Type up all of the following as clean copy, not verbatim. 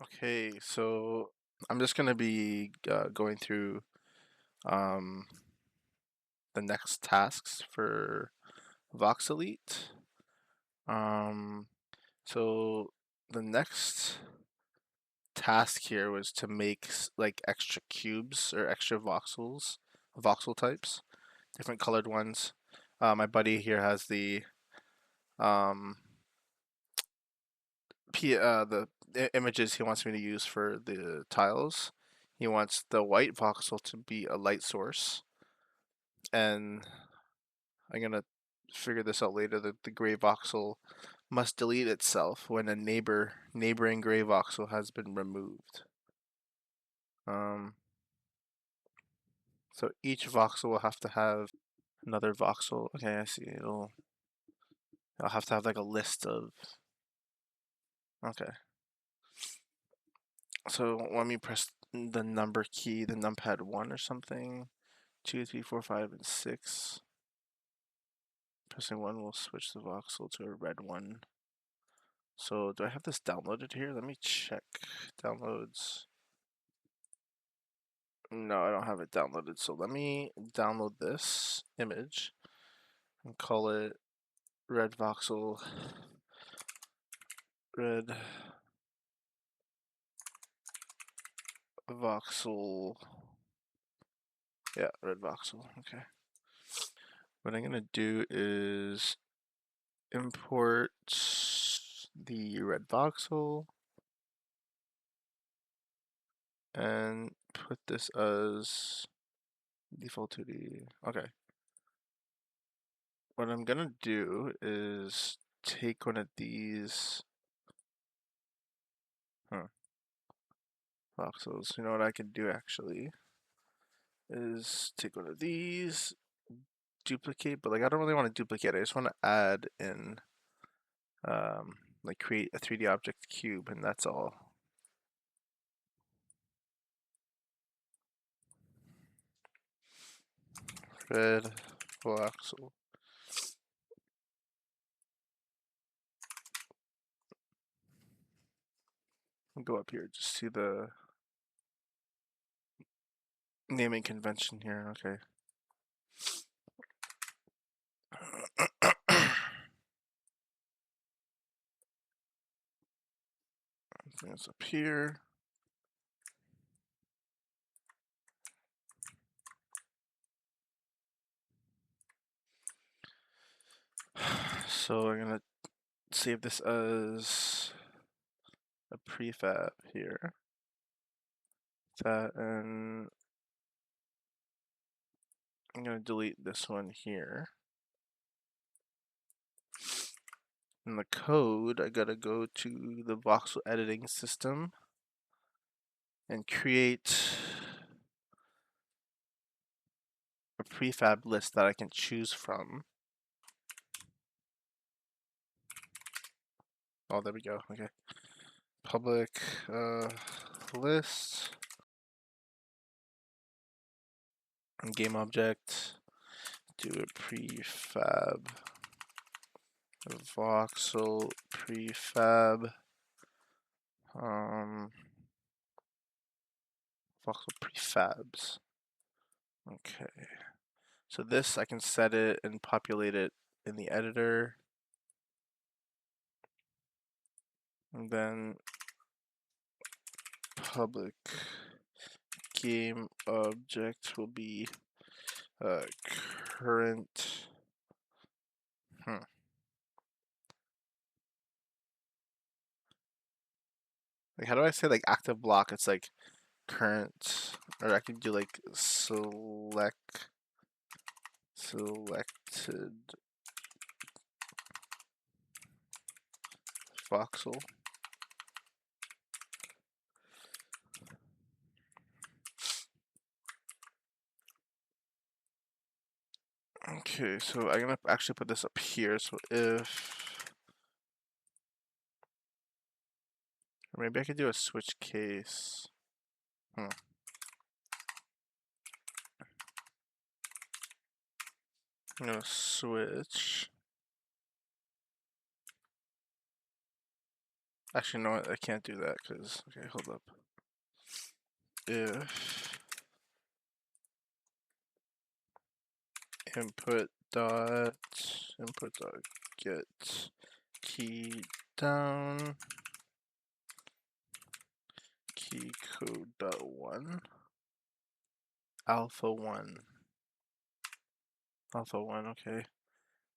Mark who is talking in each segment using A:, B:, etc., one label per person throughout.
A: Okay, so I'm just going to be going through um, the next tasks for Voxelete. Um, so the next task here was to make like extra cubes or extra voxel types, different colored ones. My buddy here has um, the images he wants me to use for the tiles. He wants the white voxel to be a light source, and I'm gonna figure this out later. That the gray voxel must delete itself when a neighboring gray voxel has been removed. Um, so each voxel will have to have another voxel. Okay, I see. I'll have to have like a list of. Okay, so let me press the number key, the numpad 1 or something. 2, 3, 4, 5, and 6. Pressing 1 will switch the voxel to a red one. So do I have this downloaded here? Let me check. Downloads. No, I don't have it downloaded. So let me download this image and call it red voxel. Red voxel. Yeah, red voxel. Okay. What I'm going to do is import the red voxel and put this as default 2D. Okay. What I'm gonna do is take one of these voxels. You know what I can do actually is take one of these, duplicate, but like I don't really want to duplicate. I just want to add in like create a 3D object cube, and that's all. Red voxel. I'll go up here, just see the naming convention here. Okay. It's up here. So I'm gonna save this as a prefab here. That, and I'm gonna delete this one here. In the code, I gotta go to the voxel editing system and create a prefab list that I can choose from. Oh, there we go. Okay. Public list, game object, do a prefab, voxel prefab, voxel prefabs. Okay. So this, I can set it and populate it in the editor. And then public game object will be current. Like, how do I say like active block? It's like current, or I can do like selected voxel. Okay, so I'm gonna actually put this up here. So if, or maybe I could do a switch case. I'm gonna switch Actually, no, I can't do that because, okay, hold up. If input dot get key down key code dot one alpha one, okay.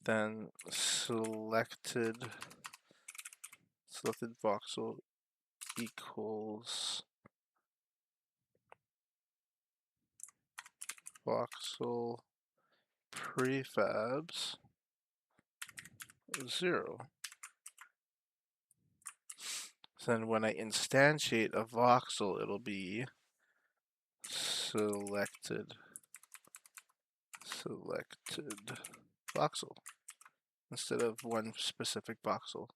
A: Then selected voxel equals voxel prefabs 0. So then when I instantiate a voxel, it'll be selected voxel instead of one specific voxel.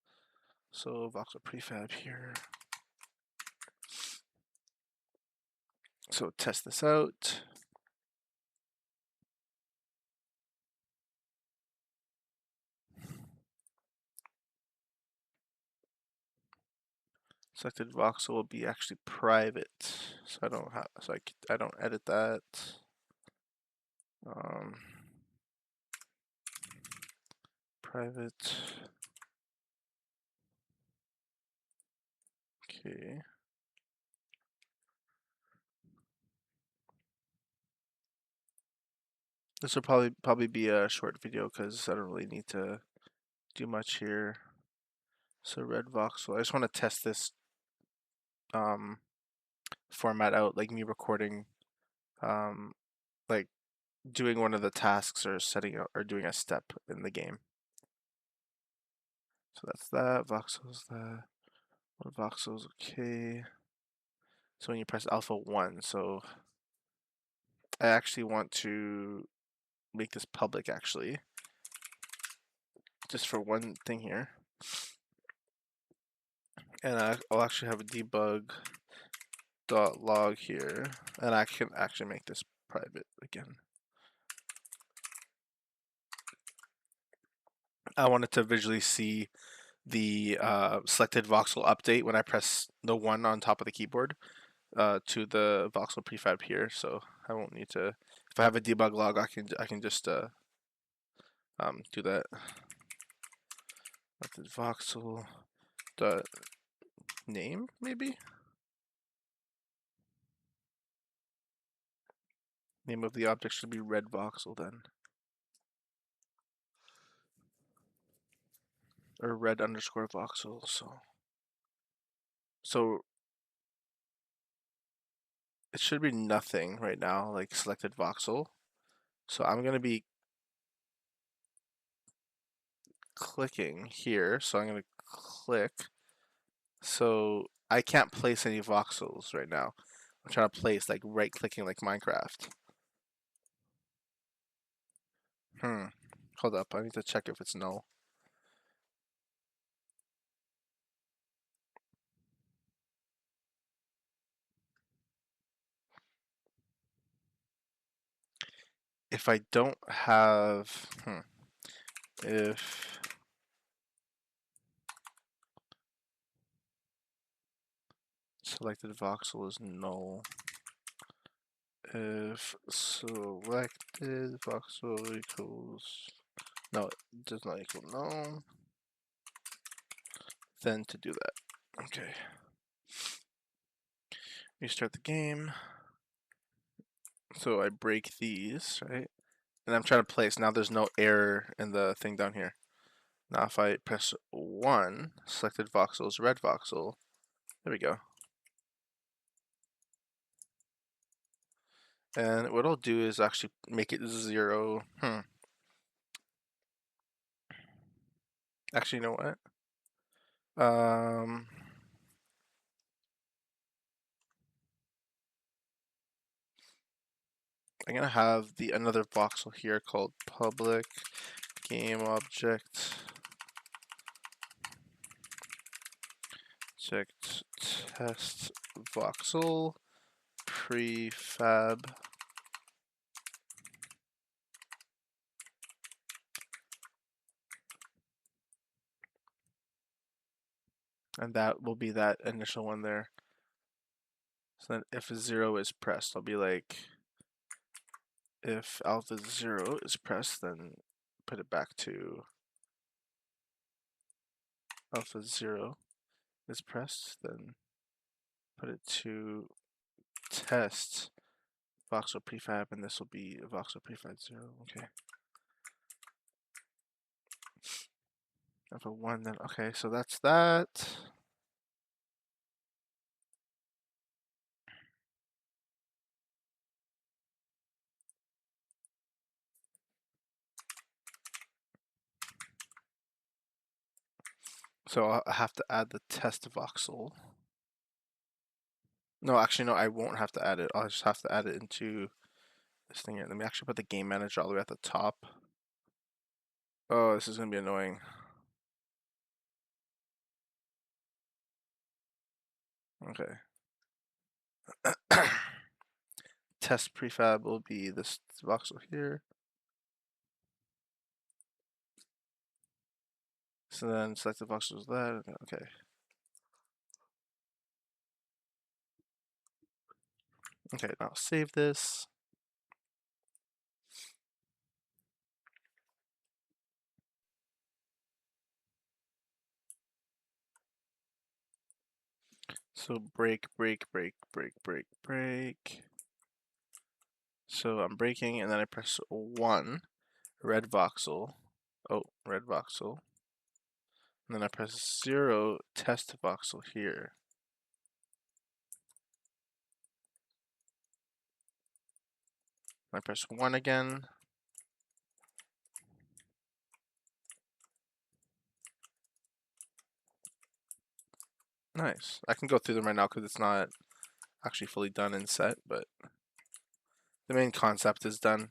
A: So voxel prefab here. So test this out. Selected voxel will be actually private, so I don't have, I don't edit that. Private. Okay. This will probably be a short video because I don't really need to do much here. So red voxel. I just want to test this format out, like me recording, like doing one of the tasks or setting up or doing a step in the game. So that's that. Voxel's that. One voxel's okay. So when you press alpha 1, so I actually want to make this public actually, just for one thing here. And I'll actually have a debug.log here, and I can actually make this private again. I wanted to visually see the selected voxel update when I press the 1 on top of the keyboard to the voxel prefab here, so I won't need to. If I have a debug log, I can just do that. Selected voxel dot name maybe. Name of the object should be red voxel then, or red underscore voxel. So it should be nothing right now, like selected voxel. So I'm gonna be clicking here. So I'm gonna click. So I can't place any voxels right now. I'm trying to place like right clicking like Minecraft. Hold up, I need to check if it's null. If I don't have, if selected voxel is null, if selected voxel equals, no, it does not equal null, then to do that. Okay. Restart the game. So I break these, right? And I'm trying to place. Now there's no error in the thing down here. Now if I press 1, selected voxel is red voxel. There we go. And what I'll do is actually make it 0. Actually, you know what? I'm gonna have another voxel here called public game object test voxel prefab and that will be that initial one there. So then if 0 is pressed, I'll be like, if alpha 0 is pressed, then put it back to alpha 0 is pressed, then put it to test voxel prefab, and this will be voxel prefab 0. Okay. Alpha 1, then okay, so that's that. So I'll have to add the test voxel. No, actually, no, I won't have to add it. I'll just have to add it into this thing here. Let me actually put the game manager all the way at the top. Oh, this is going to be annoying. Okay. Test prefab will be this voxel here. So then select the voxels that. Okay. Okay, now save this. So break, break, break, break, break, break. So I'm breaking, and then I press 1, red voxel. Oh, red voxel. And then I press 0, test voxel here. I press 1 again. Nice. I can go through them right now because it's not actually fully done in set, but the main concept is done.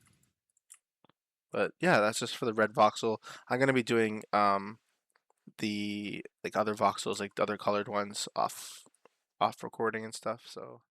A: But yeah, that's just for the red voxel. I'm gonna be doing the like other voxels, like the other colored ones, off recording and stuff. So